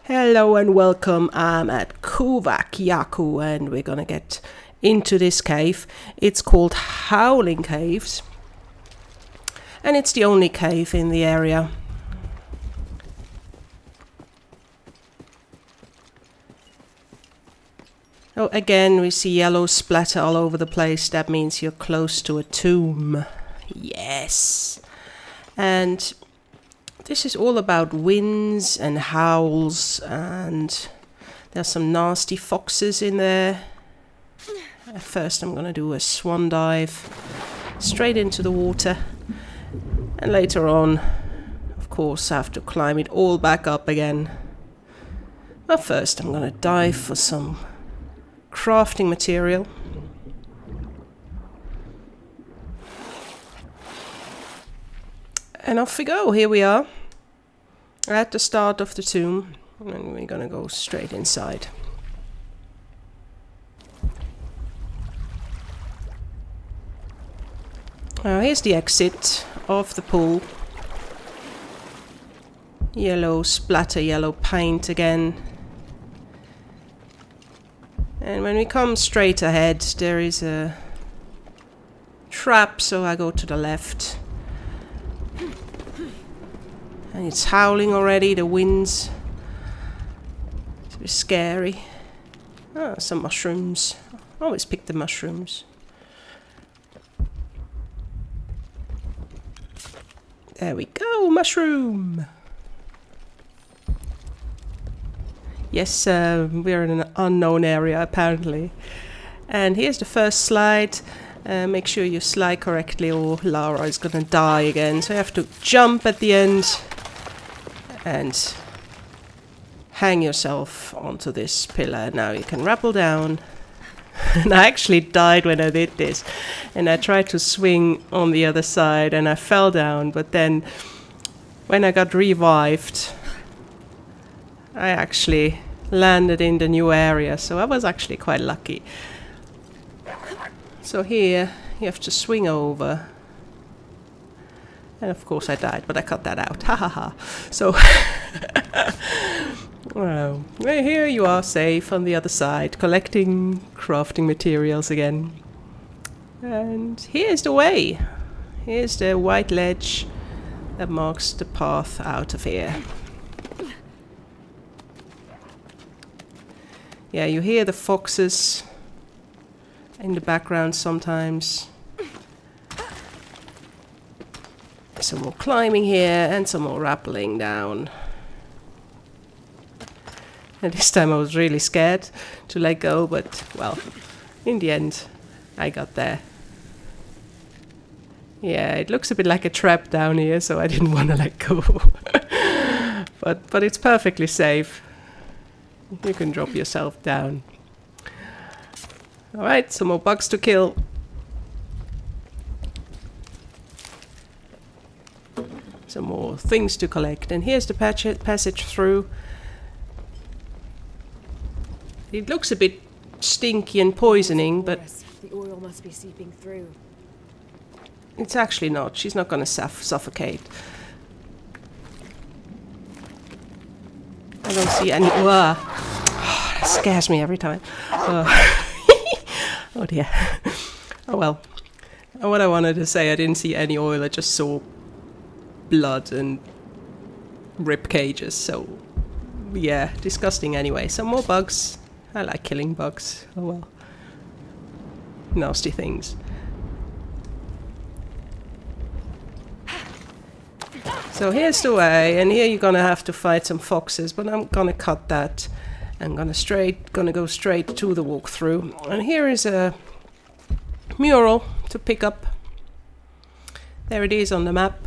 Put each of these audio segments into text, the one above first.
Hello and welcome. I'm at Kuwaq Yaku and we're gonna get into this cave. It's called Howling Caves and it's the only cave in the area. Oh, again we see yellow splatter all over the place. That means you're close to a tomb. Yes. And this is all about winds and howls, and there's some nasty foxes in there. First I'm gonna do a swan dive straight into the water, and later on, of course, I have to climb it all back up again. But first I'm gonna dive for some crafting material. And off we go. Here we are at the start of the tomb, and we're gonna go straight inside. Here's the exit of the pool. Yellow splatter, yellow paint again. And when we come straight ahead, there is a trap, so I go to the left. And it's howling already, the winds. It's a bit scary. Ah, some mushrooms. I always pick the mushrooms. There we go, mushroom! Yes, we're in an unknown area apparently. And here's the first slide. Make sure you slide correctly or Lara is gonna die again. So you have to jump at the end and hang yourself onto this pillar. Now you can rappel down. And I actually died when I did this. And I tried to swing on the other side and I fell down. But then when I got revived, I actually landed in the new area. So I was actually quite lucky. So here you have to swing over. And of course I died, but I cut that out. Ha ha ha. So, well, here you are safe on the other side, collecting crafting materials again. And here's the way. Here's the white ledge that marks the path out of here. Yeah, you hear the foxes in the background sometimes. Some more climbing here and some more rappelling down. And this time I was really scared to let go, but well, in the end I got there. Yeah, it looks a bit like a trap down here, so I didn't want to let go. but it's perfectly safe. You can drop yourself down. Alright, some more bugs to kill. Some more things to collect, and here's the passage through. It looks a bit stinky and poisoning, but the oil must be seeping through. It's actually not. She's not going to suffocate. I don't see any. Oh, that scares me every time. Oh dear. Oh well. What I wanted to say, I didn't see any oil. I just saw blood and rib cages, so yeah, disgusting anyway. Some more bugs. I like killing bugs. Oh well. Nasty things. So here's the way, and here you're gonna have to fight some foxes, but I'm gonna cut that. I'm gonna go straight to the walkthrough. And here is a mural to pick up. There it is on the map.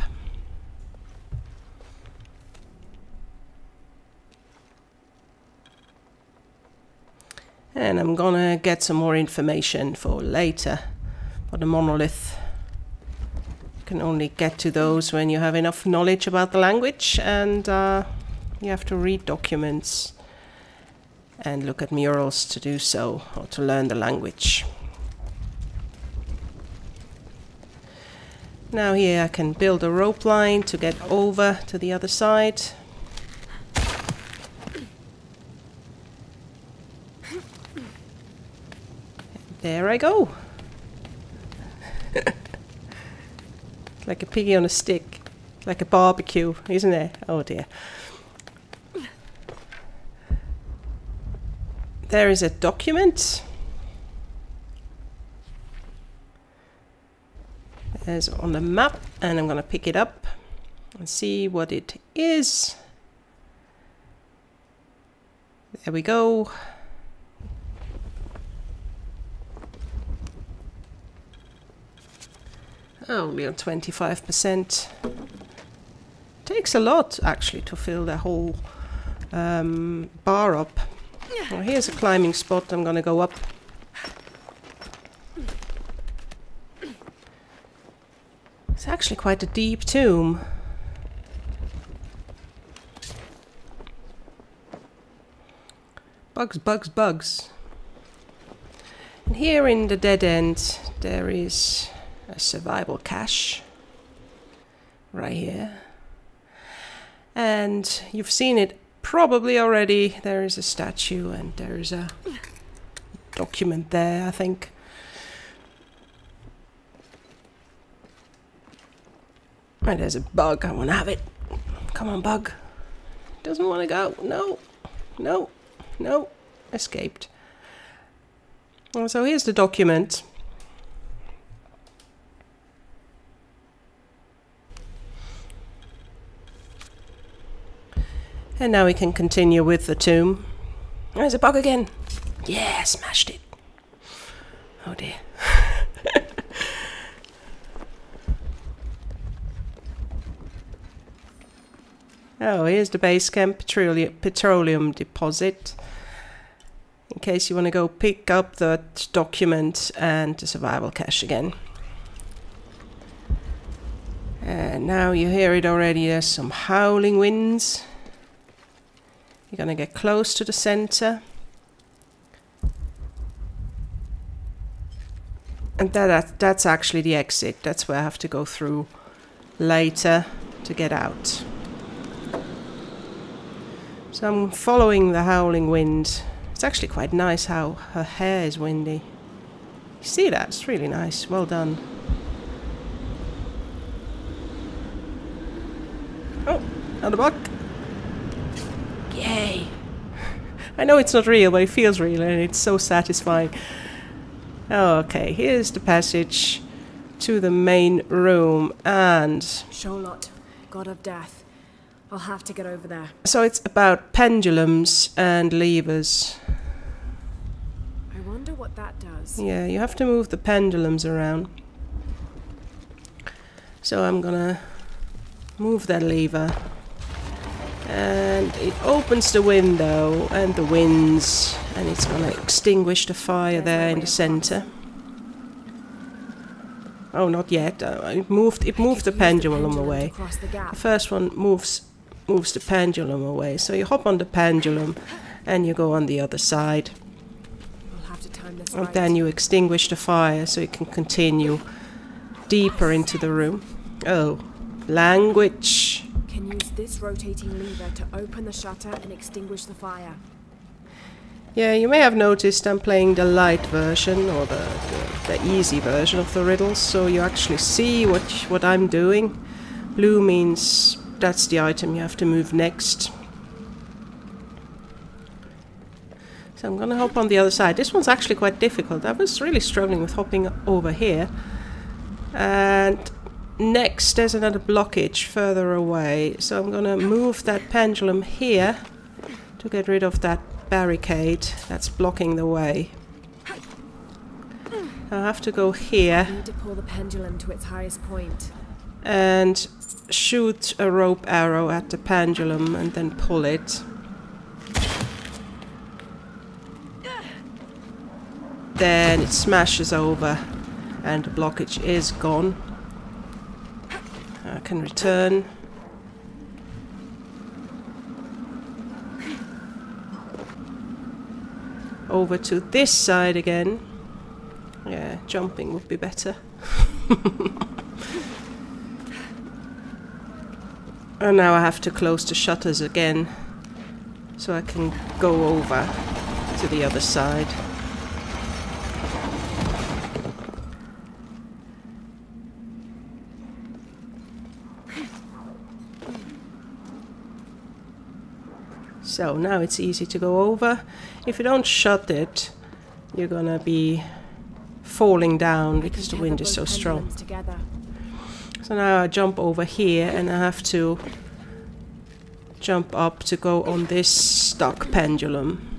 And I'm gonna get some more information for later. For the monolith. You can only get to those when you have enough knowledge about the language, and you have to read documents and look at murals to do so, or to learn the language. Now here I can build a rope line to get over to the other side. There I go. Like a piggy on a stick. Like a barbecue, isn't it? Oh dear. There is a document. There's on the map, and I'm gonna pick it up and see what it is. There we go. Only on 25%. Takes a lot actually to fill the whole bar up. Well, here's a climbing spot. I'm gonna go up. It's actually quite a deep tomb. Bugs, bugs, bugs. And here in the dead end there is a survival cache. Right here. And you've seen it probably already. There is a statue and there is a document there, I think. And there's a bug. I want to have it. Come on, bug. Doesn't want to go. No. No. No. Escaped. Well, so here's the document. And now we can continue with the tomb. There's a bug again. Yeah, smashed it. Oh dear. Oh, here's the base camp petroleum deposit. In case you want to go pick up that document and the survival cache again. And now you hear it already. There's some howling winds. You're going to get close to the center. And that's actually the exit. That's where I have to go through later to get out. So I'm following the howling wind. It's actually quite nice how her hair is windy. You see that? It's really nice. Well done. Oh, another bug. Yay! I know it's not real, but it feels real and it's so satisfying. Okay, here's the passage to the main room and... Sholot, god of death. I'll have to get over there. So it's about pendulums and levers. I wonder what that does. Yeah, you have to move the pendulums around. So I'm gonna move that lever. And it opens the window and the winds, and it's gonna extinguish the fire there in the center. Oh, not yet. It moved the pendulum away. The first one moves the pendulum away. So you hop on the pendulum and you go on the other side. And then you extinguish the fire so you can continue deeper into the room. Oh, language. Can use this rotating lever to open the shutter and extinguish the fire. Yeah, you may have noticed I'm playing the light version or the easy version of the riddles, so you actually see what I'm doing. Blue means that's the item you have to move next. So I'm gonna hop on the other side. This one's actually quite difficult. I was really struggling with hopping over here. And next there's another blockage further away, so I'm gonna move that pendulum here to get rid of that barricade that's blocking the way. I have to go here. I need to pull the pendulum to its highest point. And shoot a rope arrow at the pendulum and then pull it. Then it smashes over and the blockage is gone. I can return. Over to this side again. Yeah, jumping would be better. And now I have to close the shutters again so I can go over to to the other side. So now it's easy to go over. If you don't shut it, you're gonna be falling down because the wind is so strong. So now I jump over here and I have to jump up to go on this stuck pendulum.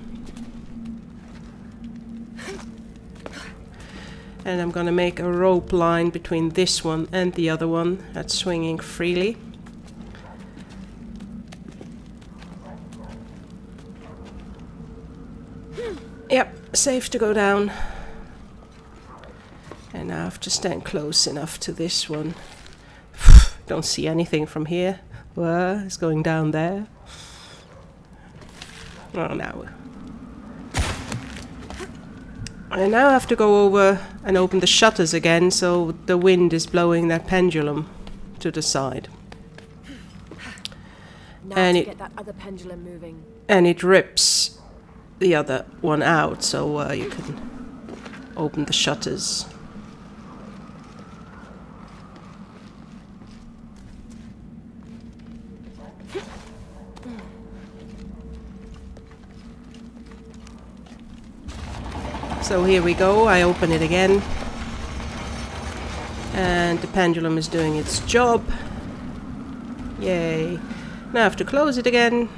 And I'm gonna make a rope line between this one and the other one that's swinging freely. Yep, safe to go down. And I have to stand close enough to this one. Don't see anything from here. Whoa, it's going down there. Oh no. I now have to go over and open the shutters again, so the wind is blowing that pendulum to the side. Now And to it- get that other pendulum moving. And it rips the other one out, so you can open the shutters. So here we go, I open it again. And the pendulum is doing its job. Yay. Now I have to close it again.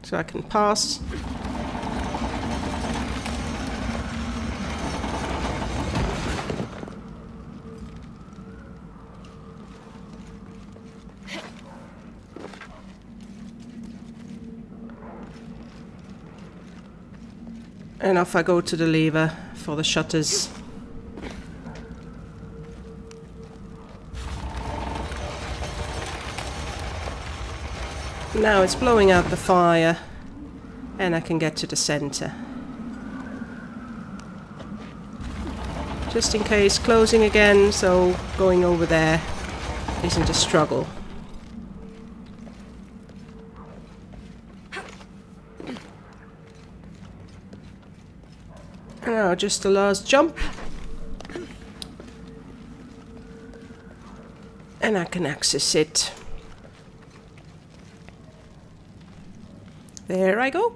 So I can pass. And off I go to the lever for the shutters. Now it's blowing out the fire and I can get to the center. Just in case, closing again, so going over there isn't a struggle. Now just the last jump. And I can access it. There I go.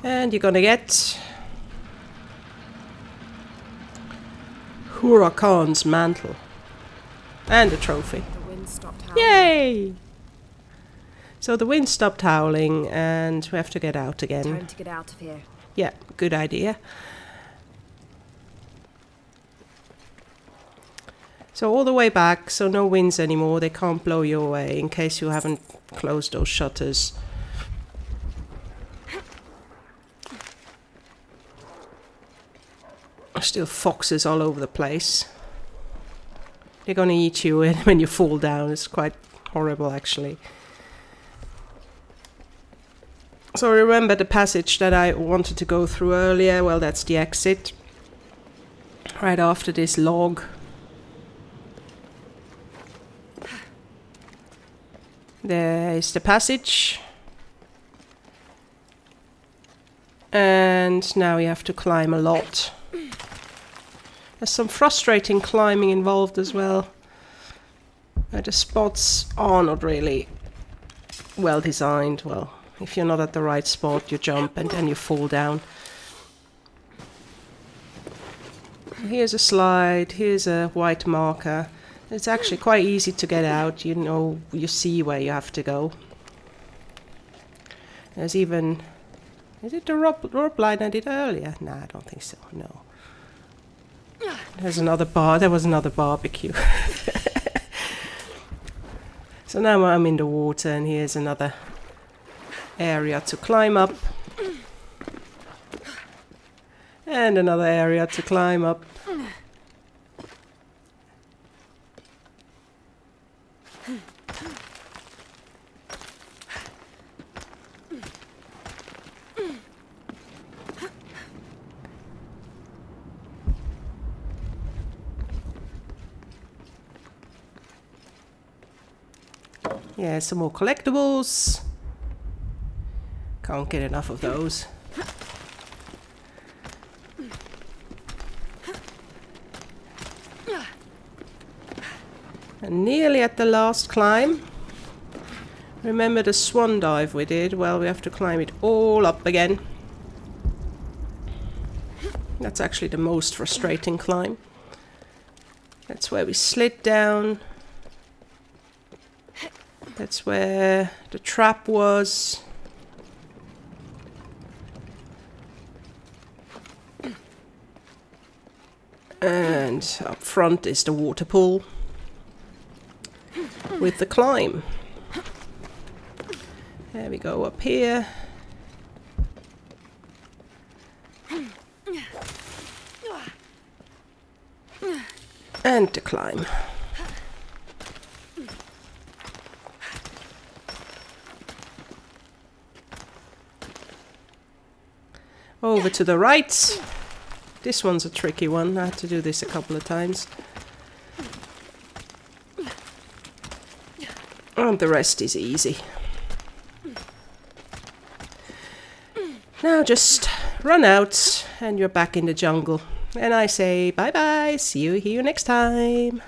And you're gonna get Huracan's mantle. And a trophy. The wind stopped howling. Yay! So the wind stopped howling and we have to get out again. Time to get out of here. Yeah, good idea. So all the way back, so no winds anymore, they can't blow you away in case you haven't closed those shutters. There's still foxes all over the place. They're gonna eat you when you fall down, it's quite horrible actually. So remember the passage that I wanted to go through earlier? Well, that's the exit. Right after this log. There is the passage. And now you have to climb a lot. There's some frustrating climbing involved as well. The spots are not really well designed. Well, if you're not at the right spot, you jump and then you fall down. Here's a slide, here's a white marker. It's actually quite easy to get out, you know, you see where you have to go. There's even... Is it the rope line I did earlier? Nah, I don't think so, no. There's another bar, there was another barbecue. So now I'm in the water and here's another area to climb up. And another area to climb up. Yeah, some more collectibles. Can't get enough of those. And nearly at the last climb. Remember the swan dive we did? Well, we have to climb it all up again. That's actually the most frustrating climb. That's where we slid down. That's where the trap was. And up front is the water pool with the climb. There we go, up here. And the climb. Over to the right. This one's a tricky one. I had to do this a couple of times. And the rest is easy. Now just run out and you're back in the jungle. And I say bye bye, see you here next time.